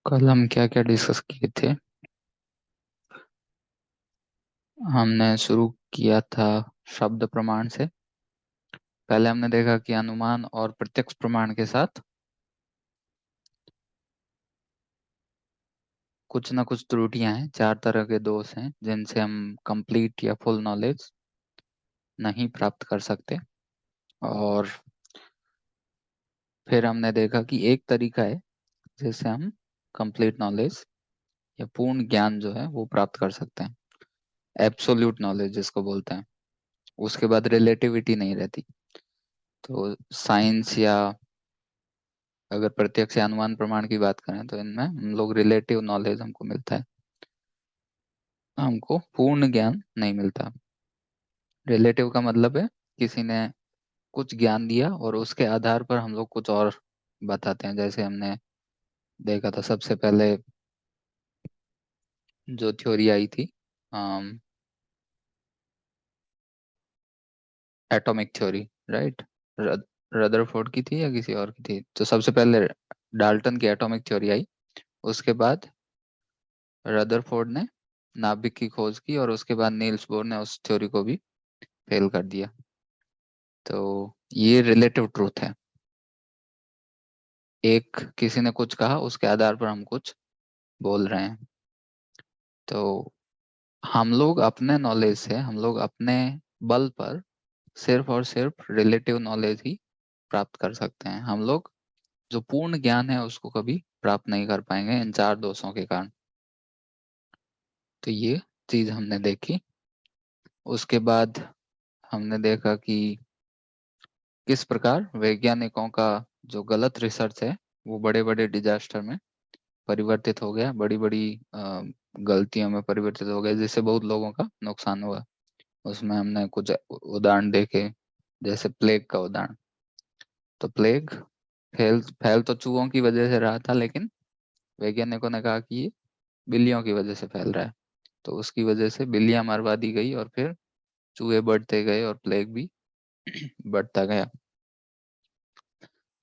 कल हम क्या क्या डिस्कस किए थे। हमने शुरू किया था शब्द प्रमाण से। पहले हमने देखा कि अनुमान और प्रत्यक्ष प्रमाण के साथ कुछ ना कुछ त्रुटियां हैं। चार तरह के दोष हैं जिनसे हम कंप्लीट या फुल नॉलेज नहीं प्राप्त कर सकते। और फिर हमने देखा कि एक तरीका है जिससे हम कंप्लीट नॉलेज या पूर्ण ज्ञान जो है वो प्राप्त कर सकते हैं, एब्सोल्यूट नॉलेज जिसको बोलते हैं। उसके बाद रिलेटिविटी नहीं रहती। तो साइंस या अगर प्रत्यक्ष या अनुमान प्रमाण की बात करें तो इनमें हम लोग रिलेटिव नॉलेज हमको मिलता है, हमको पूर्ण ज्ञान नहीं मिलता। रिलेटिव का मतलब है किसी ने कुछ ज्ञान दिया और उसके आधार पर हम लोग कुछ और बताते हैं। जैसे हमने देखा था सबसे पहले जो थ्योरी आई थी, एटॉमिक थ्योरी, राइट। रदरफोर्ड की थी या किसी और की थी। तो सबसे पहले डाल्टन की एटॉमिक थ्योरी आई। उसके बाद रदरफोर्ड ने नाभिक की खोज की और उसके बाद नील्स बोर ने उस थ्योरी को भी फेल कर दिया। तो ये रिलेटिव ट्रूथ है। एक किसी ने कुछ कहा, उसके आधार पर हम कुछ बोल रहे हैं। तो हम लोग अपने नॉलेज से, हम लोग अपने बल पर सिर्फ और सिर्फ रिलेटिव नॉलेज ही प्राप्त कर सकते हैं। हम लोग जो पूर्ण ज्ञान है उसको कभी प्राप्त नहीं कर पाएंगे इन चार दोषों के कारण। तो ये चीज हमने देखी। उसके बाद हमने देखा कि किस प्रकार वैज्ञानिकों का जो गलत रिसर्च है वो बड़े बड़े डिजास्टर में परिवर्तित हो गया, बड़ी बड़ी गलतियों में परिवर्तित हो गया, जिससे बहुत लोगों का नुकसान हुआ। उसमें हमने कुछ उदाहरण देखे, जैसे प्लेग का उदाहरण। तो प्लेग फैल फैल तो चूहों की वजह से रहा था, लेकिन वैज्ञानिकों ने कहा कि ये बिल्लियों की वजह से फैल रहा है। तो उसकी वजह से बिल्लियां मरवा दी गई और फिर चूहे बढ़ते गए और प्लेग भी बढ़ता गया।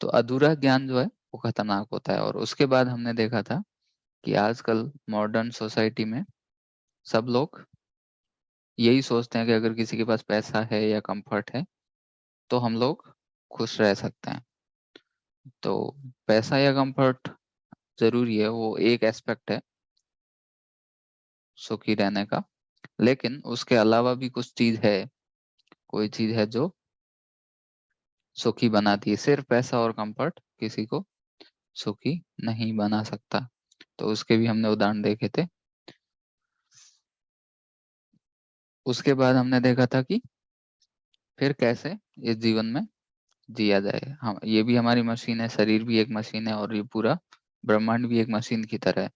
तो अधूरा ज्ञान जो है वो खतरनाक होता है। और उसके बाद हमने देखा था कि आजकल मॉडर्न सोसाइटी में सब लोग यही सोचते हैं कि अगर किसी के पास पैसा है या कंफर्ट है तो हम लोग खुश रह सकते हैं। तो पैसा या कंफर्ट जरूरी है, वो एक एस्पेक्ट है सुखी रहने का। लेकिन उसके अलावा भी कुछ चीज है, कोई चीज है जो सुखी बनाती है। सिर्फ पैसा और कंफर्ट किसी को सुखी नहीं बना सकता। तो उसके भी हमने उदाहरण देखे थे। उसके बाद हमने देखा था कि फिर कैसे इस जीवन में जिया जाए। हम, ये भी हमारी मशीन है, शरीर भी एक मशीन है और ये पूरा ब्रह्मांड भी एक मशीन की तरह है।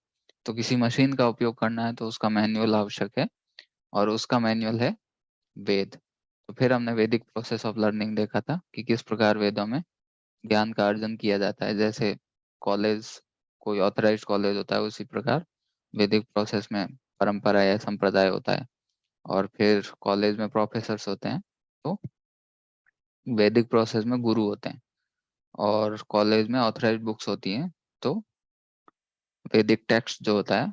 तो किसी मशीन का उपयोग करना है तो उसका मैनुअल आवश्यक है, और उसका मैनुअल है वेद। तो फिर हमने वैदिक प्रोसेस ऑफ लर्निंग देखा था कि किस प्रकार वेदों में ज्ञान का अर्जन किया जाता है। जैसे कॉलेज, कोई ऑथराइज्ड कॉलेज होता है, उसी प्रकार वैदिक प्रोसेस में परंपरा या संप्रदाय होता है। और फिर कॉलेज में प्रोफेसर्स होते हैं, तो वैदिक प्रोसेस में गुरु होते हैं। और कॉलेज में ऑथराइज्ड बुक्स होती हैं, तो वैदिक टेक्स्ट जो होता है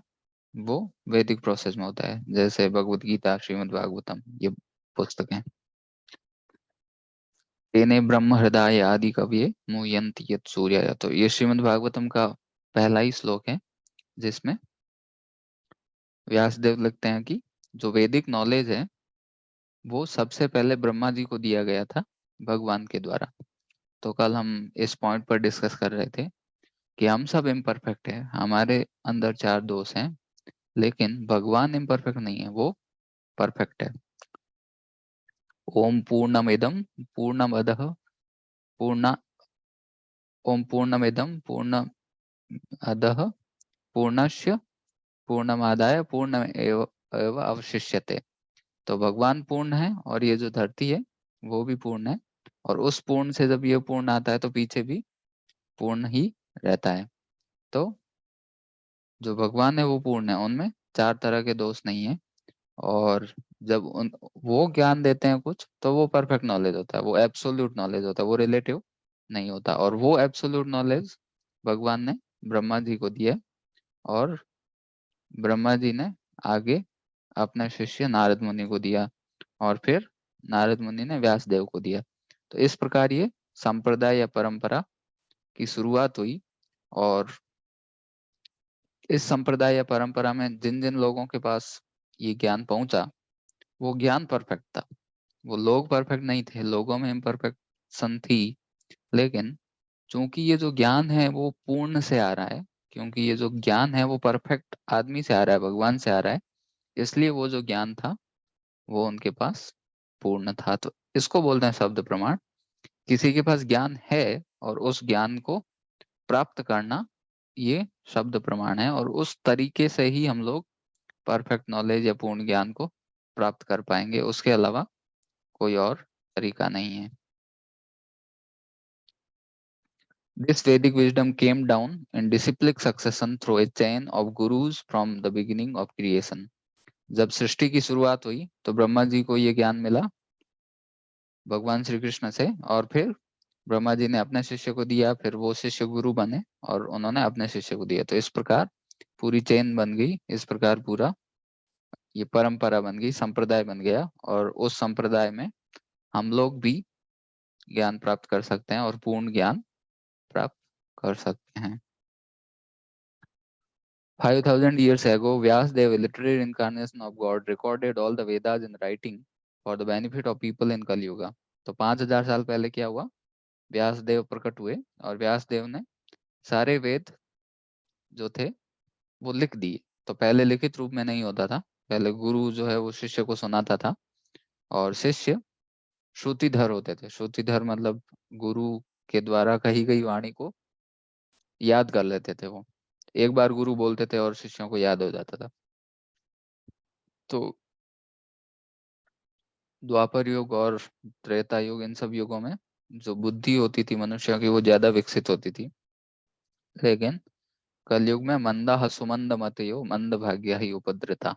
वो वैदिक प्रोसेस में होता है, जैसे भगवत गीता, श्रीमद् भागवतम, ये पुस्तकें। तेने ब्रह्म हृदय आदि कवये मुह्यन्ति यत् सूर्याय। तो ये श्रीमद् भागवतम का पहला ही श्लोक है जिसमें व्यासदेव लिखते हैं कि जो वैदिक नॉलेज है वो सबसे पहले ब्रह्मा जी को दिया गया था भगवान के द्वारा। तो कल हम इस पॉइंट पर डिस्कस कर रहे थे कि हम सब इम्परफेक्ट है, हमारे अंदर चार दोष हैं, लेकिन भगवान इम्परफेक्ट नहीं है, वो परफेक्ट है। ओम पूर्णमिदम पूर्णमदः पूर्ण ओम पूर्णमिदम पूर्णमदः पूर्णस्य पूर्णमादाय पूर्ण एव एव अवशिष्यते। तो भगवान पूर्ण है और ये जो धरती है वो भी पूर्ण है। और उस पूर्ण से जब ये पूर्ण आता है तो पीछे भी पूर्ण ही रहता है। तो जो भगवान है वो पूर्ण है, उनमें चार तरह के दोष नहीं है। और जब उन वो ज्ञान देते हैं कुछ, तो वो परफेक्ट नॉलेज होता है, वो एब्सोल्यूट नॉलेज होता है, वो रिलेटिव नहीं होता। और वो एब्सोल्यूट नॉलेज भगवान ने ब्रह्मा जी को दिया है। और ब्रह्मा जी ने आगे अपने शिष्य नारद मुनि को दिया, और फिर नारद मुनि ने व्यास देव को दिया। तो इस प्रकार ये संप्रदाय या परंपरा की शुरुआत हुई। और इस संप्रदाय या परंपरा में जिन जिन लोगों के पास ये ज्ञान पहुंचा, वो ज्ञान परफेक्ट था। वो लोग परफेक्ट नहीं थे, लोगों में इम्परफेक्शन थी, लेकिन चूंकि ये जो ज्ञान है वो पूर्ण से आ रहा है, क्योंकि ये जो ज्ञान है वो परफेक्ट आदमी से आ रहा है, भगवान से आ रहा है, इसलिए वो जो ज्ञान था वो उनके पास पूर्ण था। तो इसको बोलते हैं शब्द प्रमाण। किसी के पास ज्ञान है और उस ज्ञान को प्राप्त करना, ये शब्द प्रमाण है, और उस तरीके से ही हम लोग परफेक्ट नॉलेज या पूर्ण ज्ञान को प्राप्त कर पाएंगे, उसके अलावा कोई और तरीका नहीं है। This Vedic wisdom came down in disciplic succession through a chain of gurus from the beginning of creation. जब सृष्टि की शुरुआत हुई तो ब्रह्मा जी को ये ज्ञान मिला भगवान श्री कृष्ण से, और फिर ब्रह्मा जी ने अपने शिष्य को दिया, फिर वो शिष्य गुरु बने और उन्होंने अपने शिष्य को दिया। तो इस प्रकार पूरी चेन बन गई, इस प्रकार पूरा ये परंपरा बन गई, संप्रदाय बन गया, और उस संप्रदाय में हम लोग भी ज्ञान प्राप्त कर सकते हैं और पूर्ण ज्ञान प्राप्त कर सकते हैं। 5,000 years ago, Vyasadeva, a literary incarnation of God, recorded all the Vedas in writing for the benefit of people in Kali Yuga. तो 5,000 साल पहले क्या हुआ, व्यासदेव प्रकट हुए और व्यासदेव ने सारे वेद जो थे वो लिख दिए। तो पहले लिखित रूप में नहीं होता था, पहले गुरु जो है वो शिष्य को सुनाता था, और शिष्य श्रुतिधर होते थे। श्रुतिधर मतलब गुरु के द्वारा कही गई वाणी को याद कर लेते थे वो। एक बार गुरु बोलते थे और शिष्यों को याद हो जाता था। तो द्वापर युग और त्रेता युग, इन सब युगों में जो बुद्धि होती थी मनुष्य की वो ज्यादा विकसित होती थी, लेकिन कलयुग में मंदा सुमंद मतयो मंद भाग्य ही उपद्रता।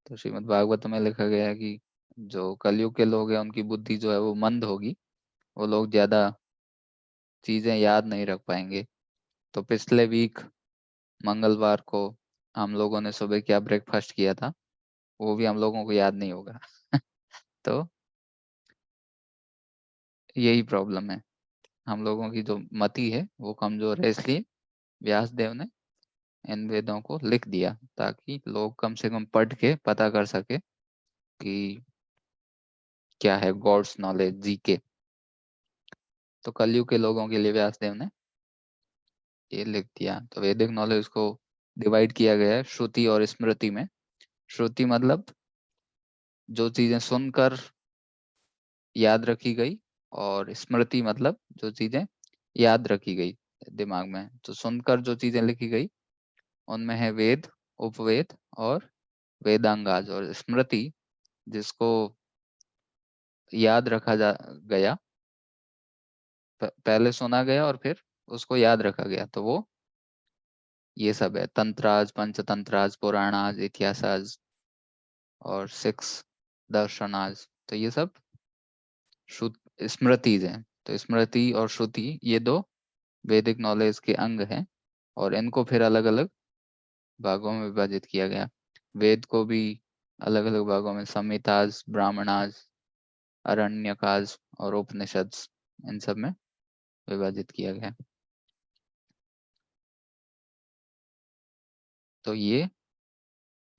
तो श्रीमद् भागवत में लिखा गया है कि जो कलयुग के लोग हैं उनकी बुद्धि जो है वो मंद होगी, वो लोग ज्यादा चीजें याद नहीं रख पाएंगे। तो पिछले वीक मंगलवार को हम लोगों ने सुबह क्या ब्रेकफास्ट किया था वो भी हम लोगों को याद नहीं होगा। तो यही प्रॉब्लम है, हम लोगों की जो मति है वो कमजोर है, इसलिए व्यास देव ने इन वेदों को लिख दिया ताकि लोग कम से कम पढ़ के पता कर सके कि क्या है गॉड्स नॉलेज जी के। तो कलयुग के लोगों के लिए व्यास देव ने ये लिख दिया। तो वैदिक नॉलेज को डिवाइड किया गया है श्रुति और स्मृति में। श्रुति मतलब जो चीजें सुनकर याद रखी गई, और स्मृति मतलब जो चीजें याद रखी गई दिमाग में। तो सुनकर जो चीजें लिखी गई उनमें है वेद, उपवेद और वेदांगाज, और स्मृति जिसको याद रखा जा गया, पहले सुना गया और फिर उसको याद रखा गया, तो वो ये सब है तंत्राज, पंचतंत्राज, पुराणाज, इतिहासाज और सिक्स दर्शनाज। तो ये सब स्मृतिज हैं। तो स्मृति और श्रुति ये दो वैदिक नॉलेज के अंग हैं, और इनको फिर अलग अलग भागों में विभाजित किया गया। वेद को भी अलग अलग भागों में संहिताज, ब्राह्मणाज, अरण्यकाज और उपनिषद, इन सब में विभाजित किया गया। तो ये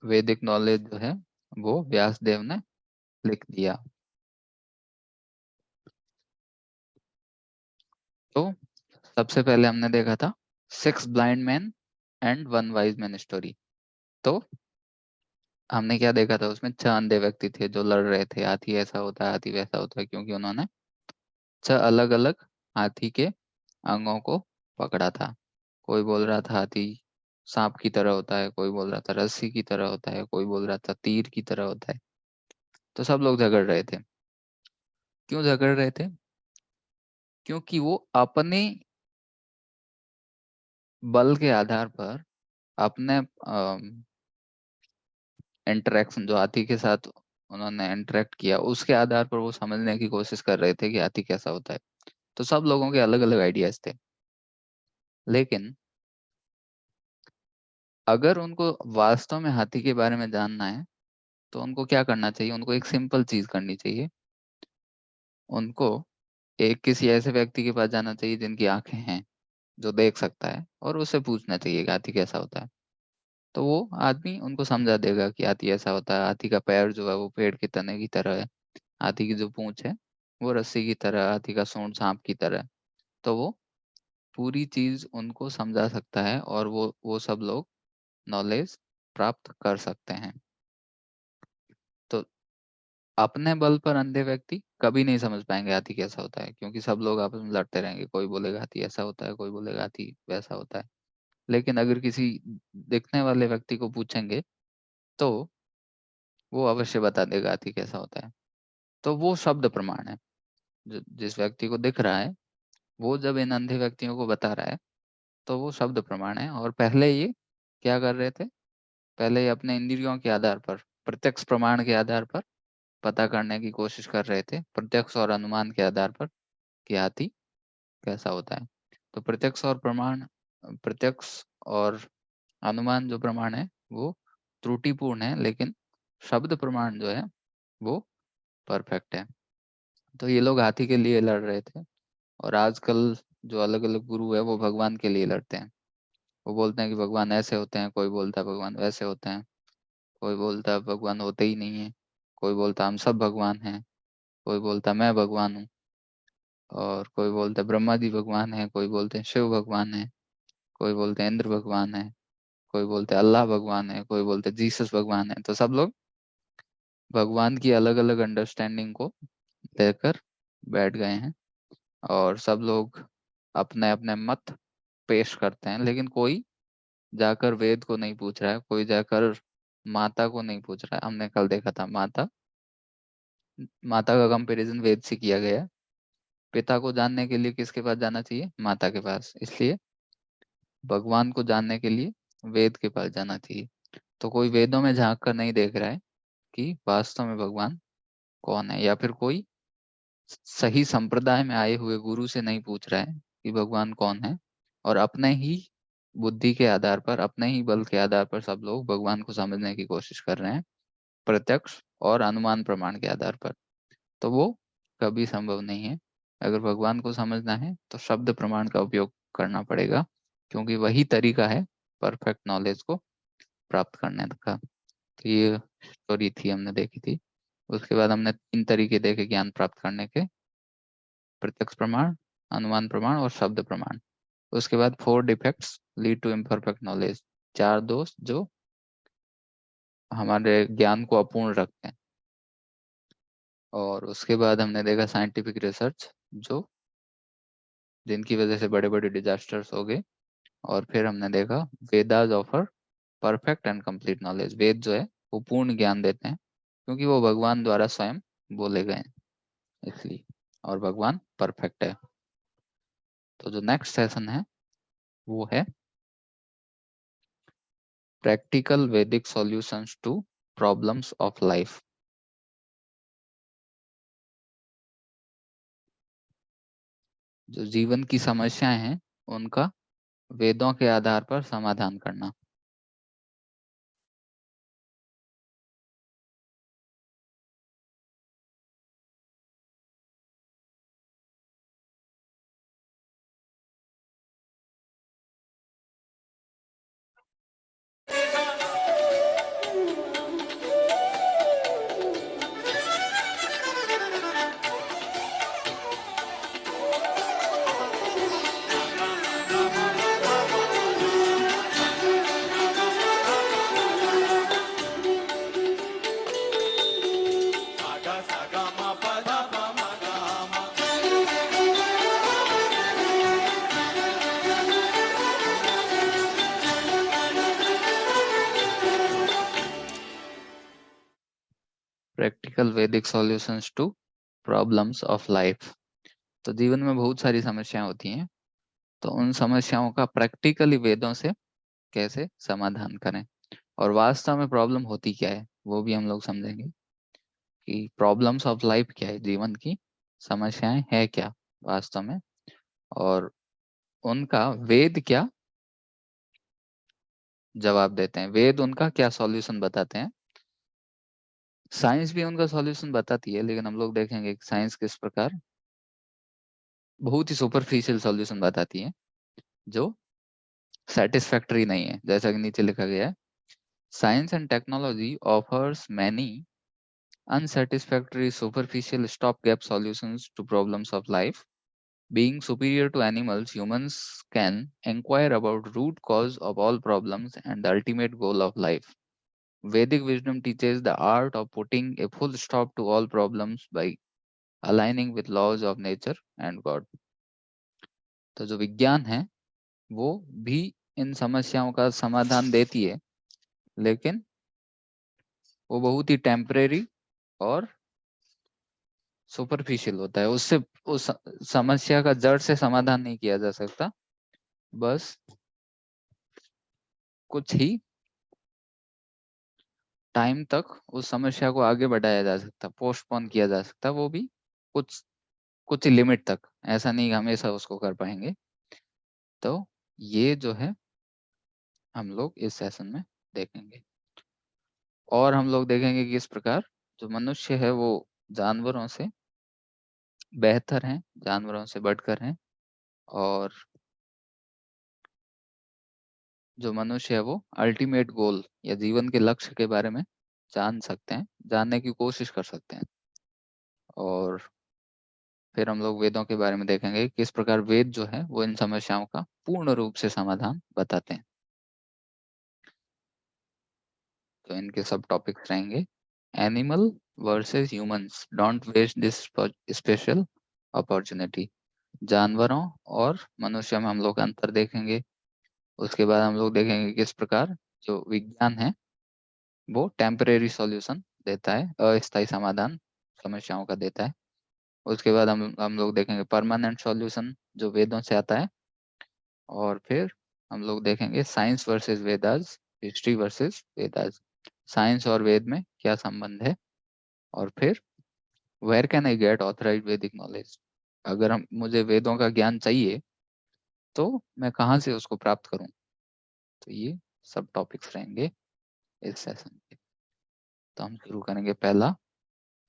वैदिक नॉलेज जो है वो व्यासदेव ने लिख दिया। तो सबसे पहले हमने देखा था 6 blind man and 1 wise man story. तो हमने क्या देखा था, उसमें 6 अंधे व्यक्ति थे जो लड़ रहे थे, हाथी ऐसा होता है, हाथी वैसा होता है, क्योंकि उन्होंने 6 अलग अलग हाथी के अंगों को पकड़ा था। कोई बोल रहा था हाथी सांप की तरह होता है, कोई बोल रहा था रस्सी की तरह होता है, कोई बोल रहा था तीर की तरह होता है। तो सब लोग झगड़ रहे थे। क्यों झगड़ रहे थे? क्योंकि वो अपने बल के आधार पर, अपने इंटरेक्शन जो हाथी के साथ उन्होंने इंटरेक्ट किया उसके आधार पर वो समझने की कोशिश कर रहे थे कि हाथी कैसा होता है। तो सब लोगों के अलग अलग आइडियाज थे, लेकिन अगर उनको वास्तव में हाथी के बारे में जानना है तो उनको क्या करना चाहिए? उनको एक सिंपल चीज करनी चाहिए। उनको एक किसी ऐसे व्यक्ति के पास जाना चाहिए जिनकी आंखें हैं, जो देख सकता है, और उससे पूछना चाहिए कि हाथी कैसा होता है। तो वो आदमी उनको समझा देगा कि हाथी ऐसा होता है, हाथी का पैर जो है वो पेड़ के तने की तरह है, हाथी की जो पूंछ है वो रस्सी की तरह, हाथी का सूंड सांप की तरह है। तो वो पूरी चीज उनको समझा सकता है और वो सब लोग नॉलेज प्राप्त कर सकते हैं। तो अपने बल पर अंधे व्यक्ति कभी नहीं समझ पाएंगे हाथी कैसा होता है, क्योंकि सब लोग आपस में लड़ते रहेंगे, कोई बोलेगा हाथी ऐसा होता है, कोई बोलेगा हाथी वैसा होता है। लेकिन अगर किसी दिखने वाले व्यक्ति को पूछेंगे तो वो अवश्य बता देगा हाथी कैसा होता है। तो वो शब्द प्रमाण है। जिस व्यक्ति को दिख रहा है वो जब इन अंधे व्यक्तियों को बता रहा है तो वो शब्द प्रमाण है। और पहले ये क्या कर रहे थे? पहले ये अपने इंद्रियों के आधार पर, प्रत्यक्ष प्रमाण के आधार पर पता करने की कोशिश कर रहे थे, प्रत्यक्ष और अनुमान के आधार पर, कि हाथी कैसा होता है। तो प्रत्यक्ष और अनुमान जो प्रमाण है वो त्रुटिपूर्ण है, लेकिन शब्द प्रमाण जो है वो परफेक्ट है। तो ये लोग हाथी के लिए लड़ रहे थे। और आजकल जो अलग अलग गुरु है वो भगवान के लिए लड़ते हैं। वो बोलते हैं कि भगवान ऐसे होते हैं, कोई बोलता है भगवान वैसे होते हैं, कोई बोलता है भगवान होते ही नहीं है, कोई बोलता हम सब भगवान हैं, कोई बोलता मैं भगवान हूँ, और कोई बोलता है ब्रह्मा जी भगवान है, कोई बोलते हैं शिव भगवान है, कोई बोलते हैं इंद्र भगवान है, कोई बोलते हैं अल्लाह भगवान है, कोई बोलते हैं जीसस भगवान है। तो सब लोग भगवान की अलग अलग अंडरस्टैंडिंग को लेकर बैठ गए हैं, और सब लोग अपने अपने मत पेश करते हैं। लेकिन कोई जाकर वेद को नहीं पूछ रहा है, कोई जाकर माता को नहीं पूछ रहा है। हमने कल देखा था माता माता का कंपैरिजन वेद से किया गया है। पिता को जानने के लिए किसके पास जाना चाहिए? माता के पास। इसलिए भगवान को जानने के लिए वेद के पास जाना चाहिए। तो कोई वेदों में झांक कर नहीं देख रहा है कि वास्तव में भगवान कौन है, या फिर कोई सही संप्रदाय में आए हुए गुरु से नहीं पूछ रहा है कि भगवान कौन है। और अपने ही बुद्धि के आधार पर, अपने ही बल के आधार पर सब लोग भगवान को समझने की कोशिश कर रहे हैं, प्रत्यक्ष और अनुमान प्रमाण के आधार पर। तो वो कभी संभव नहीं है। अगर भगवान को समझना है तो शब्द प्रमाण का उपयोग करना पड़ेगा, क्योंकि वही तरीका है परफेक्ट नॉलेज को प्राप्त करने का। तो ये स्टोरी थी, हमने देखी थी। उसके बाद हमने 3 तरीके देखे ज्ञान प्राप्त करने के: प्रत्यक्ष प्रमाण, अनुमान प्रमाण और शब्द प्रमाण। उसके बाद 4 defects lead to imperfect knowledge, 4 दोष जो हमारे ज्ञान को अपूर्ण रखते हैं। और उसके बाद हमने देखा साइंटिफिक रिसर्च, जो जिनकी वजह से बड़े बड़े डिजास्टर्स हो गए। और फिर हमने देखा Vedas offer perfect and complete knowledge. Veda जो है वो पूर्ण ज्ञान देते हैं, क्योंकि वो भगवान द्वारा स्वयं बोले गए हैं, इसलिए। और भगवान परफेक्ट है। तो जो नेक्स्ट सेशन है वो है practical Vedic solutions to problems of life. जो जीवन की समस्याएं हैं उनका वेदों के आधार पर समाधान करना। Practical Vedic solutions to problems of life. तो जीवन में बहुत सारी समस्याएं होती हैं, तो उन समस्याओं का प्रैक्टिकली वेदों से कैसे समाधान करें, और वास्तव में प्रॉब्लम होती क्या है वो भी हम लोग समझेंगे, कि प्रॉब्लम्स ऑफ लाइफ क्या है, जीवन की समस्याएं है क्या वास्तव में, और उनका वेद क्या जवाब देते हैं। वेद उनका क्या सॉल्यूशन बताते हैं, साइंस भी उनका सॉल्यूशन बताती है, लेकिन हम लोग देखेंगे कि साइंस किस प्रकार बहुत ही सुपरफिशियल सॉल्यूशन बताती है जो सेटिस्फैक्टरी नहीं है। जैसा कि नीचे लिखा गया है, science and technology offers many unsatisfactory superficial stopgap solutions to problems of life. Being superior to animals, humans can inquire about root cause of all problems and the ultimate goal of life. Vedic wisdom teaches the art of putting a full stop to all problems by aligning with laws of nature and God. तो जो विज्ञान है वो भी इन समस्याओं का समाधान देती है, लेकिन वो बहुत ही टेम्परेरी और सुपरफिशियल होता है। उससे उस समस्या का जड़ से समाधान नहीं किया जा सकता, बस कुछ ही टाइम तक उस समस्या को आगे बढ़ाया जा सकता, पोस्टपोन किया जा सकता, वो भी कुछ कुछ लिमिट तक। ऐसा नहीं हमेशा उसको कर पाएंगे। तो ये जो है हम लोग इस सेशन में देखेंगे, और हम लोग देखेंगे कि इस प्रकार जो मनुष्य है वो जानवरों से बेहतर हैं, जानवरों से बढ़कर हैं, और जो मनुष्य है वो अल्टीमेट गोल या जीवन के लक्ष्य के बारे में जान सकते हैं, जानने की कोशिश कर सकते हैं। और फिर हम लोग वेदों के बारे में देखेंगे किस प्रकार वेद जो है वो इन समस्याओं का पूर्ण रूप से समाधान बताते हैं। तो इनके सब टॉपिक्स रहेंगे, animal versus humans, don't waste this special opportunity. जानवरों और मनुष्य में हम लोग अंतर देखेंगे। उसके बाद हम लोग देखेंगे किस प्रकार जो विज्ञान है वो टेम्परेरी सॉल्यूशन देता है, अस्थायी समाधान समस्याओं का देता है। उसके बाद हम लोग देखेंगे परमानेंट सॉल्यूशन जो वेदों से आता है। और फिर हम लोग देखेंगे science versus Vedas, history versus Vedas, science और वेद में क्या संबंध है। और फिर where can I get authorized Vedic knowledge, अगर हम मुझे वेदों का ज्ञान चाहिए तो मैं कहाँ से उसको प्राप्त करूं। तो ये सब टॉपिक्स रहेंगे इस सेशन के। तो हम शुरू करेंगे पहला,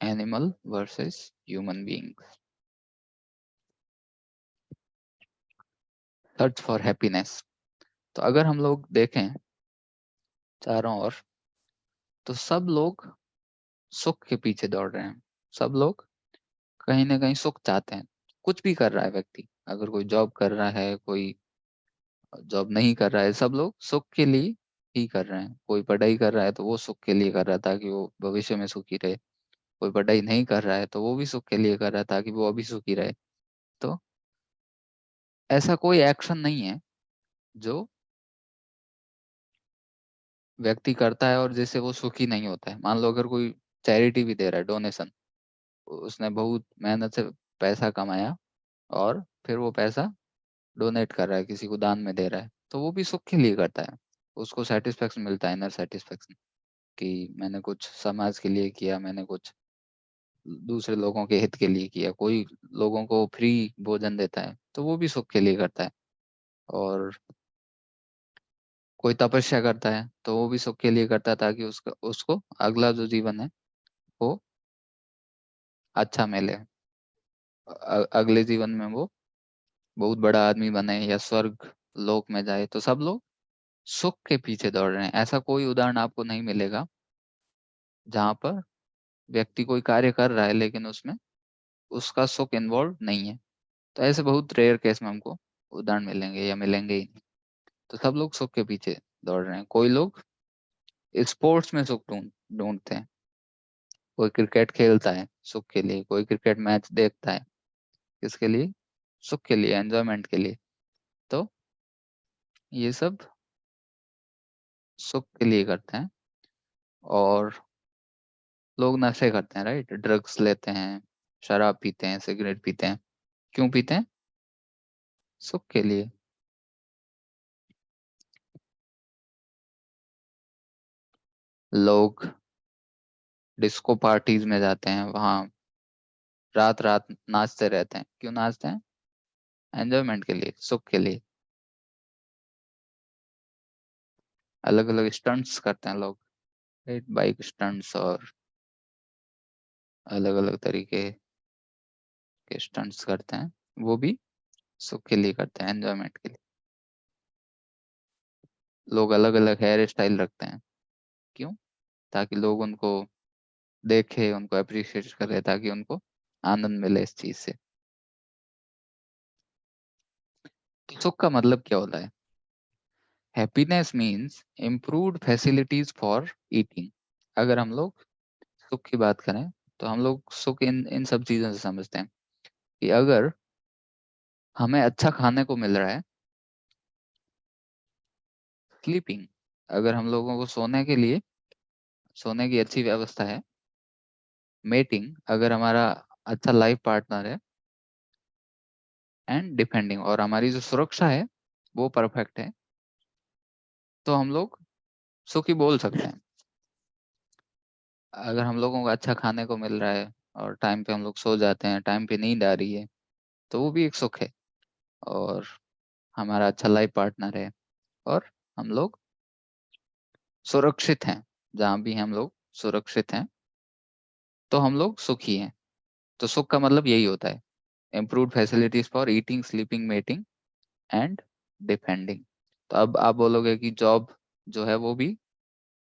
animal versus human beings, search for happiness. तो अगर हम लोग देखें चारों ओर, तो सब लोग सुख के पीछे दौड़ रहे हैं। सब लोग कहीं ना कहीं सुख चाहते हैं। कुछ भी कर रहा है व्यक्ति, अगर कोई जॉब कर रहा है, कोई जॉब नहीं कर रहा है, सब लोग सुख के लिए ही कर रहे हैं। कोई पढ़ाई कर रहा है तो वो सुख के लिए कर रहा है ताकि वो भविष्य में सुखी रहे। कोई पढ़ाई नहीं कर रहा है तो वो भी सुख के लिए कर रहा है ताकि वो अभी सुखी रहे। तो ऐसा कोई एक्शन नहीं है जो व्यक्ति करता है और जिससे वो सुखी नहीं होता है। मान लो अगर कोई चैरिटी भी दे रहा है, डोनेशन, उसने बहुत मेहनत से पैसा कमाया और फिर वो पैसा डोनेट कर रहा है, किसी को दान में दे रहा है, तो वो भी सुख के लिए करता है। उसको सेटिस्फेक्शन मिलता है, इनर सेटिस्फेक्शन, कि मैंने कुछ समाज के लिए किया, मैंने कुछ दूसरे लोगों के हित के लिए किया। कोई लोगों को फ्री भोजन देता है तो वो भी सुख के लिए करता है। और कोई तपस्या करता है तो वो भी सुख के लिए करता है ताकि उसका उसको अगला जो जीवन है वो अच्छा मिले, अगले जीवन में वो बहुत बड़ा आदमी बने या स्वर्ग लोक में जाए। तो सब लोग सुख के पीछे दौड़ रहे हैं। ऐसा कोई उदाहरण आपको नहीं मिलेगा जहां पर व्यक्ति कोई कार्य कर रहा है लेकिन उसमें उसका सुख इन्वॉल्व नहीं है। तो ऐसे बहुत रेयर केस में हमको उदाहरण मिलेंगे या मिलेंगे ही नहीं। तो सब लोग सुख के पीछे दौड़ रहे हैं। कोई लोग स्पोर्ट्स में सुख ढूंढते हैं, कोई क्रिकेट खेलता है सुख के लिए, कोई क्रिकेट मैच देखता है किसके लिए, सुख के लिए, एंजॉयमेंट के लिए। तो ये सब सुख के लिए करते हैं। और लोग नशे करते हैं, राइट, ड्रग्स लेते हैं, शराब पीते हैं, सिगरेट पीते हैं। क्यों पीते हैं? सुख के लिए। लोग डिस्को पार्टीज में जाते हैं, वहां रात रात नाचते रहते हैं। क्यों नाचते हैं? एंजॉयमेंट के लिए, सुख के लिए। अलग अलग स्टंट्स करते हैं लोग, राइट, बाइक स्टंट्स और अलग अलग तरीके के स्टंट्स करते हैं, वो भी सुख के लिए करते हैं, एंजॉयमेंट के लिए। लोग अलग अलग हेयर स्टाइल रखते हैं, क्यों? ताकि लोग उनको देखे, उनको अप्रिशिएट करे, ताकि उनको आनंद मिले इस चीज से। तो सुख का मतलब क्या होता है? Happiness means improved facilities for eating. अगर हम लोग सुख की बात करें तो हम लोग सुख इन इन सब चीजों से समझते हैं कि अगर हमें अच्छा खाने को मिल रहा है, स्लीपिंग, अगर हम लोगों को सोने के लिए सोने की अच्छी व्यवस्था है, मेटिंग, अगर हमारा अच्छा लाइफ पार्टनर है, एंड डिफेंडिंग, और हमारी जो सुरक्षा है वो परफेक्ट है, तो हम लोग सुखी बोल सकते हैं। अगर हम लोगों को अच्छा खाने को मिल रहा है और टाइम पे हम लोग सो जाते हैं, टाइम पे नींद आ रही है, तो वो भी एक सुख है। और हमारा अच्छा लाइफ पार्टनर है और हम लोग सुरक्षित हैं, जहाँ भी हम लोग सुरक्षित हैं, तो हम लोग सुखी हैं। तो सुख का मतलब यही होता है, improved facilities for eating, sleeping, mating and defending. तो अब आप बोलोगे कि जॉब जो है वो भी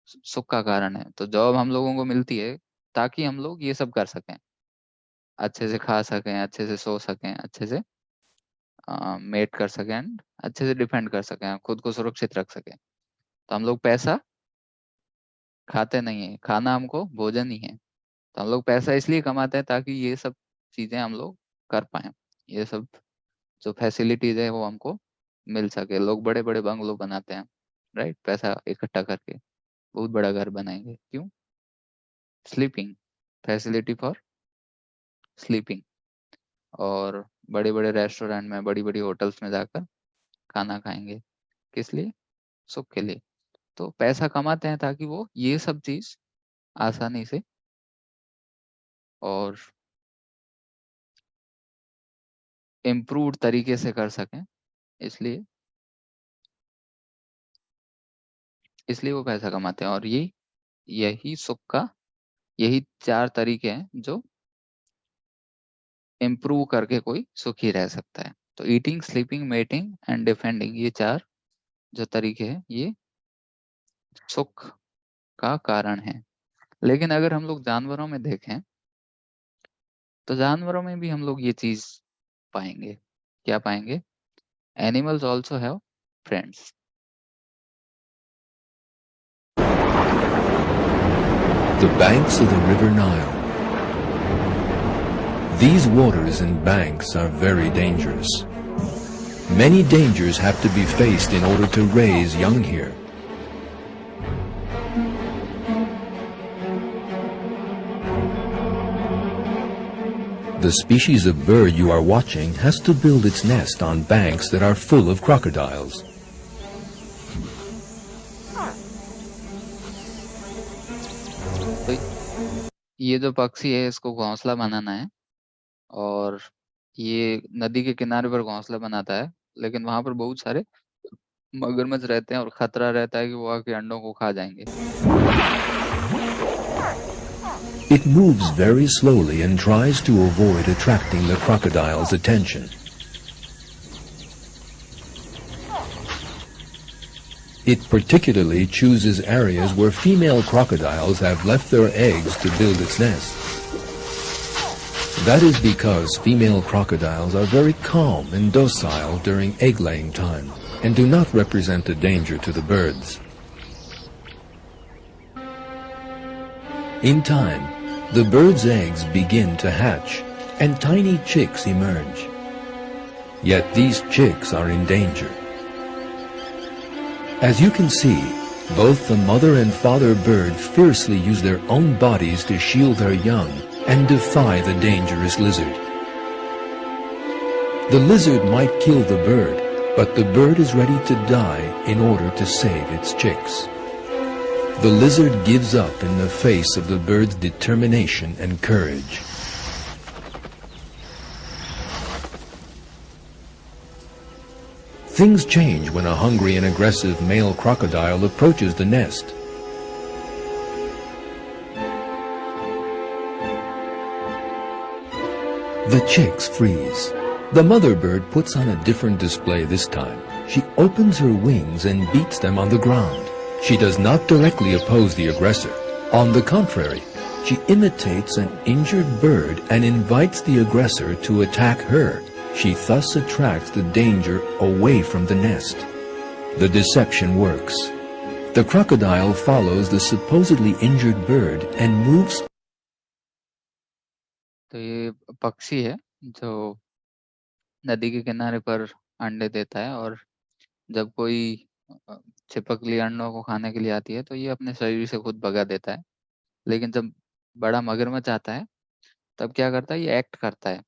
सुख का कारण है। तो जॉब हम लोगों को मिलती है ताकि हम लोग ये सब कर सकें, अच्छे से खा सकें, अच्छे से सो सकें, अच्छे से मेट कर सकें, and अच्छे से डिफेंड कर सकें, खुद को सुरक्षित रख सकें। तो हम लोग पैसा खाते नहीं है, खाना हमको भोजन ही है। तो हम लोग पैसा इसलिए कमाते हैं ताकि ये सब चीजें हम लोग कर पाए, ये सब जो फैसिलिटीज है वो हमको मिल सके। लोग बड़े बड़े बंगलो बनाते हैं, राइट, पैसा इकट्ठा करके बहुत बड़ा घर बनाएंगे, क्यों? Sleeping, facility for sleeping. और बड़े बड़े रेस्टोरेंट में, बड़ी बड़ी होटल्स में जाकर खाना खाएंगे, किस लिए? सुख के लिए। तो पैसा कमाते हैं ताकि वो ये सब चीज आसानी से और इम्प्रूव्ड तरीके से कर सकें, इसलिए इसलिए वो पैसा कमाते हैं। और यही सुख का, यही 4 तरीके हैं जो इम्प्रूव करके कोई सुखी रह सकता है। तो eating, sleeping, mating and defending, ये 4 जो तरीके हैं ये सुख का कारण है। लेकिन अगर हम लोग जानवरों में देखें तो जानवरों में भी हम लोग ये चीज पाएंगे। क्या पाएंगे? Animals also have friends. The banks of the River Nile. These waters and banks are very dangerous. Many dangers have to be faced in order to raise young here. The species of bird you are watching has to build its nest on banks that are full of crocodiles. तो ये जो पक्षी है इसको घोंसला बनाना है, और ये नदी के किनारे पर घोंसला बनाता है, लेकिन वहां पर बहुत सारे मगरमच्छ रहते हैं और खतरा रहता है कि वो आके अंडों को खा जाएंगे। It moves very slowly and tries to avoid attracting the crocodile's attention. It particularly chooses areas where female crocodiles have left their eggs to build its nest. That is because female crocodiles are very calm and docile during egg-laying time and do not represent a danger to the birds. In time, the bird's eggs begin to hatch and tiny chicks emerge. Yet these chicks are in danger. As you can see, both the mother and father bird fiercely use their own bodies to shield their young and defy the dangerous lizard. The lizard might kill the bird, but the bird is ready to die in order to save its chicks. The lizard gives up in the face of the bird's determination and courage. Things change when a hungry and aggressive male crocodile approaches the nest. The chicks freeze. The mother bird puts on a different display this time. She opens her wings and beats them on the ground. She does not directly oppose the aggressor. On the contrary, she imitates an injured bird and invites the aggressor to attack her. She thus attracts the danger away from the nest. The deception works. The crocodile follows the supposedly injured bird and moves. तो ये पक्षी है जो नदी के किनारे पर अंडे देता है, और जब कोई छिपकली अंडों को खाने के लिए आती है तो ये अपने शरीर से खुद भगा देता है। लेकिन जब बड़ा मगरमच्छ आता है तब क्या करता है, ये एक्ट करता है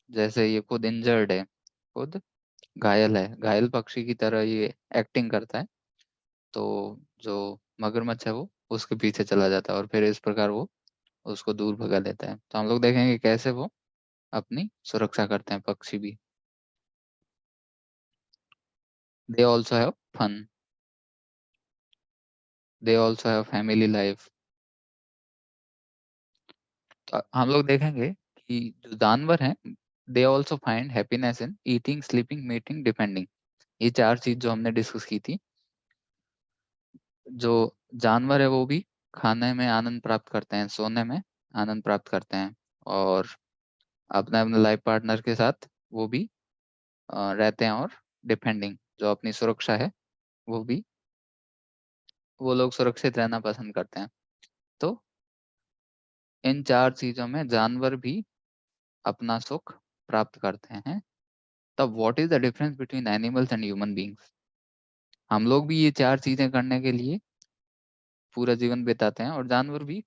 जैसे ये खुद इंजर्ड है, खुद घायल है, घायल पक्षी की तरह ये एक्टिंग करता है। तो जो मगरमच्छ है वो उसके पीछे चला जाता है और फिर इस प्रकार वो उसको दूर भगा देता है। तो हम लोग देखेंगे कैसे वो अपनी सुरक्षा करते हैं, पक्षी भी। They also have fun, they also have family life. तो हम लोग देखेंगे कि जो जानवर हैं, they also find happiness in eating, sleeping, mating, defending. ये 4 चीज जो हमने डिस्कस की थी। जो जानवर है वो भी खाने में आनंद प्राप्त करते हैं, सोने में आनंद प्राप्त करते हैं, और अपने अपने लाइफ पार्टनर के साथ वो भी रहते हैं, और डिपेंडिंग जो अपनी सुरक्षा है वो भी वो लोग सुरक्षित रहना पसंद करते हैं। तो इन 4 चीजों में जानवर भी अपना सुख प्राप्त करते हैं। तब what is the difference between animals and human beings? हम लोग भी ये 4 चीजें करने के लिए पूरा जीवन बिताते हैं, और जानवर भी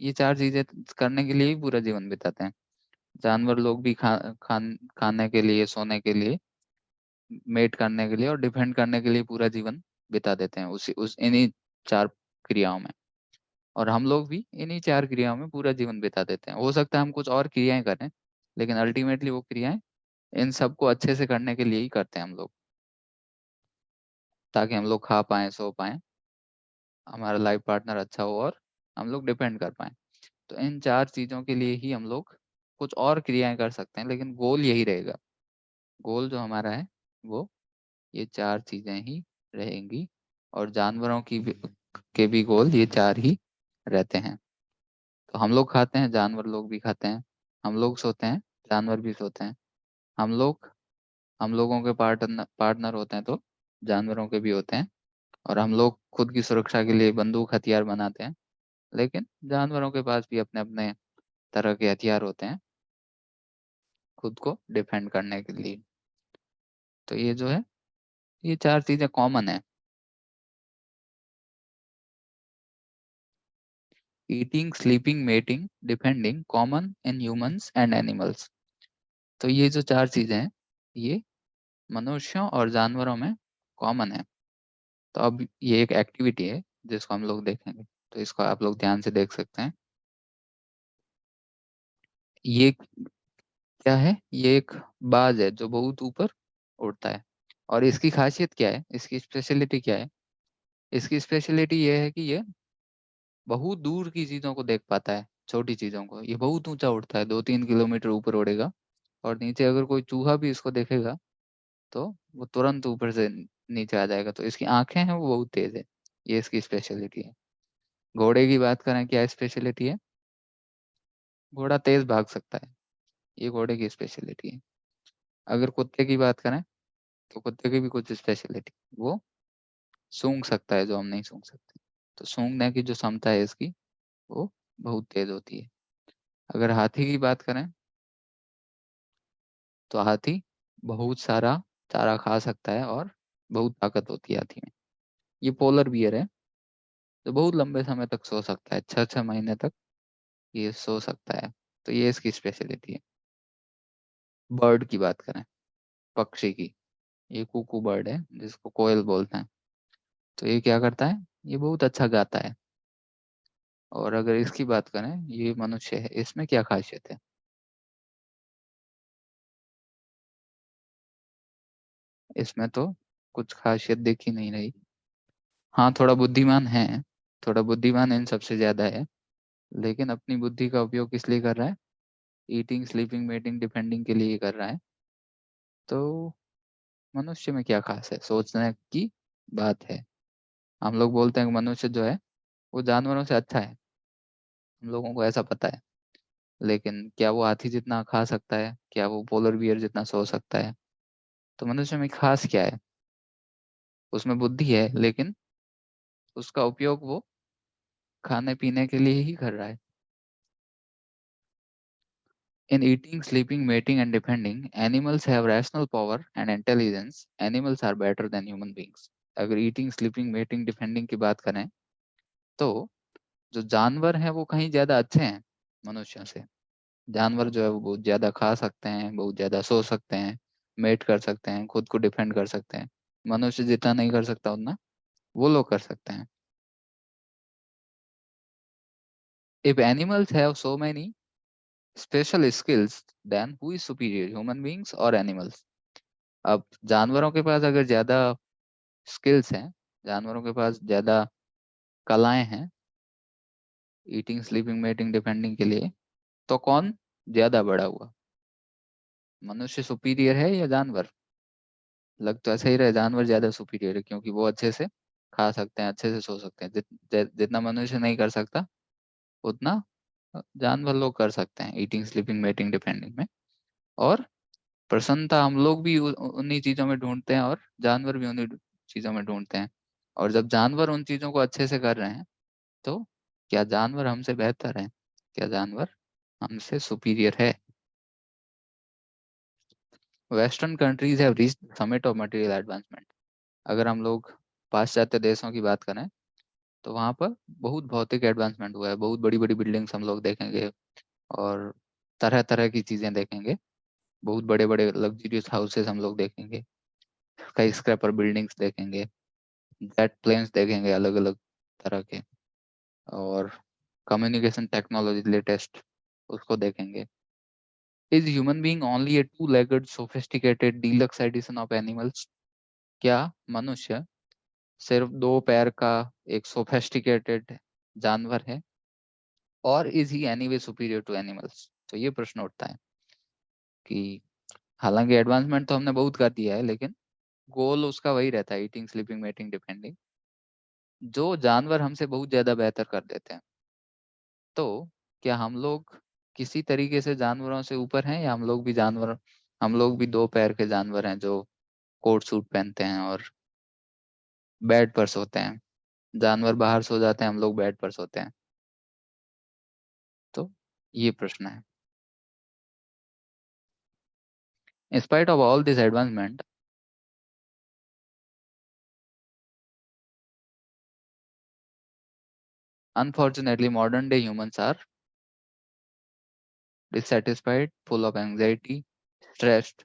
ये 4 चीजें करने के लिए ही पूरा जीवन बिताते हैं। जानवर लोग भी खाने के लिए, सोने के लिए, मेट करने के लिए और डिफेंड करने के लिए पूरा जीवन बिता देते हैं उसी उस इन्हीं 4 क्रियाओं में। और हम लोग भी इन्हीं 4 क्रियाओं में पूरा जीवन बिता देते हैं। हो सकता है हम कुछ और क्रियाएं करें, लेकिन अल्टीमेटली वो क्रियाएं इन सबको अच्छे से करने के लिए ही करते हैं हम लोग, ताकि हम लोग खा पाएं, सो पाएं, हमारा लाइफ पार्टनर अच्छा हो और हम लोग डिपेंड कर पाएं। तो इन 4 चीजों के लिए ही हम लोग कुछ और क्रियाएं कर सकते हैं, लेकिन गोल यही रहेगा। गोल जो हमारा है वो ये 4 चीजें ही रहेंगी, और जानवरों के भी गोल ये 4 ही रहते हैं। तो हम लोग खाते हैं, जानवर लोग भी खाते हैं। हम लोग सोते हैं, जानवर भी सोते हैं। हम लोगों के पार्टनर होते हैं तो जानवरों के भी होते हैं। और हम लोग खुद की सुरक्षा के लिए बंदूक हथियार बनाते हैं, लेकिन जानवरों के पास भी अपने अपने तरह के हथियार होते हैं खुद को डिफेंड करने के लिए। तो ये जो है, ये 4 चीजें कॉमन है। Eating, sleeping, mating, defending, common in humans and animals. तो ये जो 4 चीजें हैं ये मनुष्यों और जानवरों में कॉमन है। तो अब ये एक एक्टिविटी है जिसको हम लोग देखेंगे, तो इसको आप लोग ध्यान से देख सकते हैं। ये क्या है? ये एक बाज है जो बहुत ऊपर उड़ता है। और इसकी खासियत क्या है, इसकी स्पेशलिटी क्या है? इसकी स्पेशलिटी ये है कि ये बहुत दूर की चीजों को देख पाता है, छोटी चीजों को। ये बहुत ऊंचा उड़ता है, 2-3 किलोमीटर ऊपर उड़ेगा, और नीचे अगर कोई चूहा भी इसको देखेगा तो वो तुरंत ऊपर से नीचे आ जाएगा। तो इसकी आंखें हैं वो बहुत तेज है, ये इसकी स्पेशलिटी है। घोड़े की बात करें, क्या स्पेशलिटी है? घोड़ा तेज भाग सकता है, ये घोड़े की स्पेशलिटी है। अगर कुत्ते की बात करें तो कुत्ते की भी कुछ स्पेशलिटी, वो सूंघ सकता है जो हम नहीं सूंघ सकते। तो सूंघने की जो क्षमता है इसकी वो बहुत तेज होती है। अगर हाथी की बात करें तो हाथी बहुत सारा चारा खा सकता है और बहुत ताकत होती है हाथी में। ये पोलर बियर है जो बहुत लंबे समय तक सो सकता है, 6-6 महीने तक ये सो सकता है। तो ये इसकी स्पेशलिटी है। बर्ड की बात करें, पक्षी की, ये कुकू बर्ड है जिसको कोयल बोलते हैं। तो ये क्या करता है, ये बहुत अच्छा गाता है। और अगर इसकी बात करें, ये मनुष्य है, इसमें क्या खासियत है? इसमें तो कुछ खासियत दिख ही नहीं रही। हाँ, थोड़ा बुद्धिमान है, थोड़ा बुद्धिमान इन सबसे ज्यादा है, लेकिन अपनी बुद्धि का उपयोग किस लिए कर रहा है? ईटिंग, स्लीपिंग, मेटिंग, डिपेंडिंग के लिए ही कर रहा है। तो मनुष्य में क्या खास है, सोचने की बात है। हम लोग बोलते हैं कि मनुष्य जो है वो जानवरों से अच्छा है, हम लोगों को ऐसा पता है। लेकिन क्या वो हाथी जितना खा सकता है? क्या वो पोलर बियर जितना सो सकता है? तो मनुष्य में खास क्या है? उसमें बुद्धि है, लेकिन उसका उपयोग वो खाने पीने के लिए ही कर रहा है। In eating, sleeping, mating, and depending, animals have rational power and intelligence. Animals are better than human beings. अगर eating, sleeping, mating, depending की बात करें तो जो जानवर हैं वो कहीं ज्यादा अच्छे हैं मनुष्यों से। जानवर जो है वो बहुत ज्यादा खा सकते हैं, बहुत ज्यादा सो सकते हैं, मेट कर सकते हैं, खुद को डिफेंड कर सकते हैं। मनुष्य जितना नहीं कर सकता उतना वो लोग कर सकते हैं। If animals have so many special skills, then who is superior, human beings or animals? अब जानवरों के पास अगर ज्यादा स्किल्स हैं, जानवरों के पास ज्यादा कलाएं हैं ईटिंग, स्लीपिंग, मेटिंग, डिपेंडिंग के लिए, तो कौन ज्यादा बड़ा हुआ? मनुष्य सुपीरियर है या जानवर? लग तो ऐसा ही रहा, जानवर ज्यादा सुपीरियर है, क्योंकि वो अच्छे से खा सकते हैं, अच्छे से सो सकते हैं। जितना मनुष्य नहीं कर सकता उतना जानवर लोग कर सकते हैं ईटिंग, स्लीपिंग, मेटिंग, डिपेंडिंग में। और प्रसन्नता हम लोग भी उन्हीं चीजों में ढूंढते हैं और जानवर भी उन्हीं चीजों में ढूंढते हैं। और जब जानवर उन चीजों को अच्छे से कर रहे हैं तो क्या जानवर हमसे बेहतर है? क्या जानवर हमसे सुपीरियर है? Western countries have reached summit of material advancement. अगर हम लोग पाश्चात्य देशों की बात करें तो वहां पर बहुत भौतिक एडवांसमेंट हुआ है, बहुत बड़ी बड़ी बिल्डिंग्स हम लोग देखेंगे और तरह तरह की चीजें देखेंगे। बहुत बड़े बड़े लग्जरियस हाउसेस हम लोग देखेंगे, स्काई स्क्रैपर बिल्डिंग्स देखेंगे, जेट प्लेन्स देखेंगे अलग अलग तरह के, और कम्युनिकेशन टेक्नोलॉजी लेटेस्ट उसको देखेंगे। Is human being only a two legged sophisticated deluxe edition of animals? क्या मनुष्य सिर्फ दो पैर का एक सोफिस्टिकेटेड जानवर है? और is he anyway superior to animals? तो ये प्रश्न उठता है कि हालांकि एडवांसमेंट तो हमने बहुत कर दिया है, लेकिन गोल उसका वही रहता है, ईटिंग, स्लीपिंग, मेटिंग, डिपेंडिंग, जो जानवर हमसे बहुत ज्यादा बेहतर कर देते हैं। तो क्या हम लोग किसी तरीके से जानवरों से ऊपर हैं, या हम लोग भी दो पैर के जानवर हैं जो कोट सूट पहनते हैं और बेड पर सोते हैं? जानवर बाहर सो जाते हैं, हम लोग बेड पर सोते हैं। तो ये प्रश्न है। In spite of all this advancement, unfortunately modern day humans are dissatisfied, full of anxiety, stressed,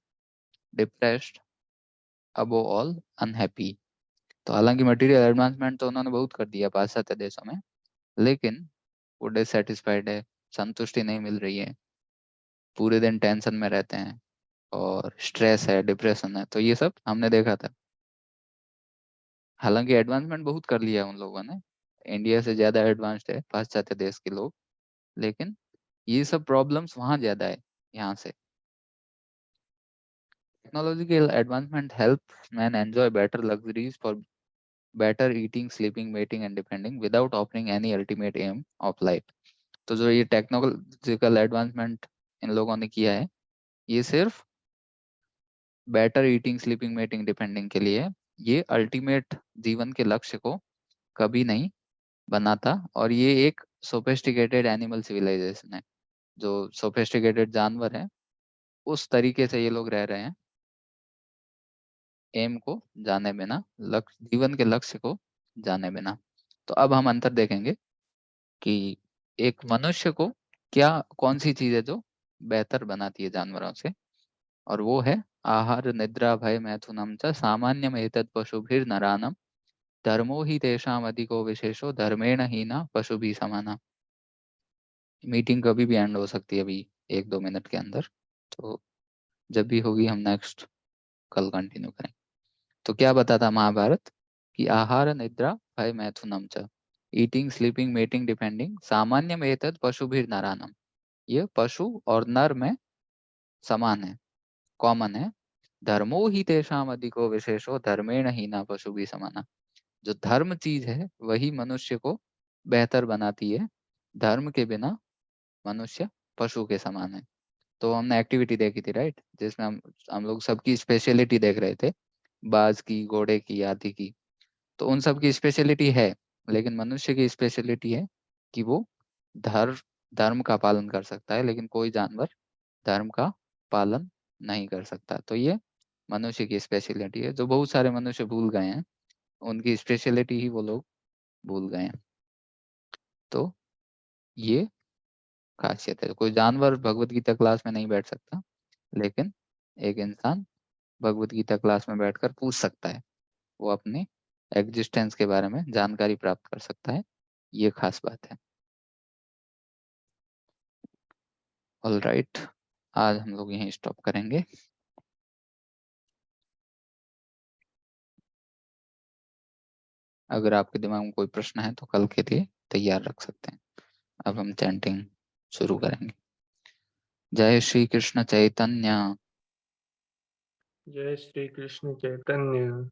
depressed, above all unhappy. तो हालांकि मटेरियल एडवांसमेंट तो उन्होंने बहुत कर दिया पाश्चात्य देशों में, लेकिन वो डिससेटिस्फाइड है, संतुष्टि नहीं मिल रही है, पूरे दिन टेंशन में रहते हैं और स्ट्रेस है, डिप्रेशन है। तो ये सब हमने देखा था। हालांकि एडवांसमेंट बहुत कर लिया उन लोगों ने, इंडिया से ज्यादा एडवांस्ड है पाश्चात्य देश के लोग, लेकिन ये सब प्रॉब्लम्स वहाँ ज्यादा है यहाँ से। Technological advancement help man enjoy better luxuries for better eating, sleeping, mating and depending without offering any ultimate aim of life. तो जो ये टेक्नोलॉजिकल एडवांसमेंट इन लोगों ने किया है, ये सिर्फ better eating, sleeping, mating, depending के लिए, ये अल्टीमेट जीवन के लक्ष्य को कभी नहीं बनाता। और ये एक सोफिस्टिकेटेड एनिमल सिविलाइजेशन है, जो सोफिस्टिकेटेड जानवर है उस तरीके से ये लोग रह रहे हैं, एम को जाने बिना, लक्ष्य, जीवन के लक्ष्य को जाने बिना। तो अब हम अंतर देखेंगे कि एक मनुष्य को क्या, कौन सी चीज है जो बेहतर बनाती है जानवरों से। और वो है आहार, निद्रा, भय, मैथुनम च सामान्यम एतत् पशुभिर नरानम, धर्मो ही तेषाम अधिको विशेषो धर्मेण ही न पशु भी समाना। मीटिंग कभी भी एंड हो सकती है अभी 1-2 मिनट के अंदर, तो जब भी होगी हम नेक्स्ट कल कंटिन्यू करेंगे। तो क्या बताता महाभारत कि आहार निद्रा भय मैथुनम च, ईटिंग स्लीपिंग मेटिंग डिपेंडिंग सामान्यम एतद पशुभिर नरानम, ये पशु और नर में समान है, कॉमन है। धर्मो ही तेषाम अधिको विशेषो धर्मेण ही ना पशु भी समाना, जो धर्म चीज है वही मनुष्य को बेहतर बनाती है, धर्म के बिना मनुष्य पशु के समान है। तो हमने एक्टिविटी देखी थी राइट, जिसमें हम लोग सबकी स्पेशलिटी देख रहे थे, बाज की, घोड़े की, हाथी की। तो उन सब की स्पेशलिटी है, लेकिन मनुष्य की स्पेशलिटी है कि वो धर्म धर्म का पालन कर सकता है, लेकिन कोई जानवर धर्म का पालन नहीं कर सकता। तो ये मनुष्य की स्पेशलिटी है, जो बहुत सारे मनुष्य भूल गए हैं, उनकी स्पेशलिटी ही वो लोग भूल गए हैं। तो ये खासियत है। कोई जानवर भगवत गीता क्लास में नहीं बैठ सकता, लेकिन एक इंसान भगवत गीता क्लास में बैठकर पूछ सकता है, वो अपनी एग्जिस्टेंस के बारे में जानकारी प्राप्त कर सकता है। ये खास बात है। ऑल राइट, आज हम लोग यहीं स्टॉप करेंगे। अगर आपके दिमाग में कोई प्रश्न है तो कल के लिए तैयार रख सकते हैं। अब हम चैंटिंग शुरू करेंगे। जय श्री कृष्ण चैतन्य जय श्री कृष्ण चैतन्य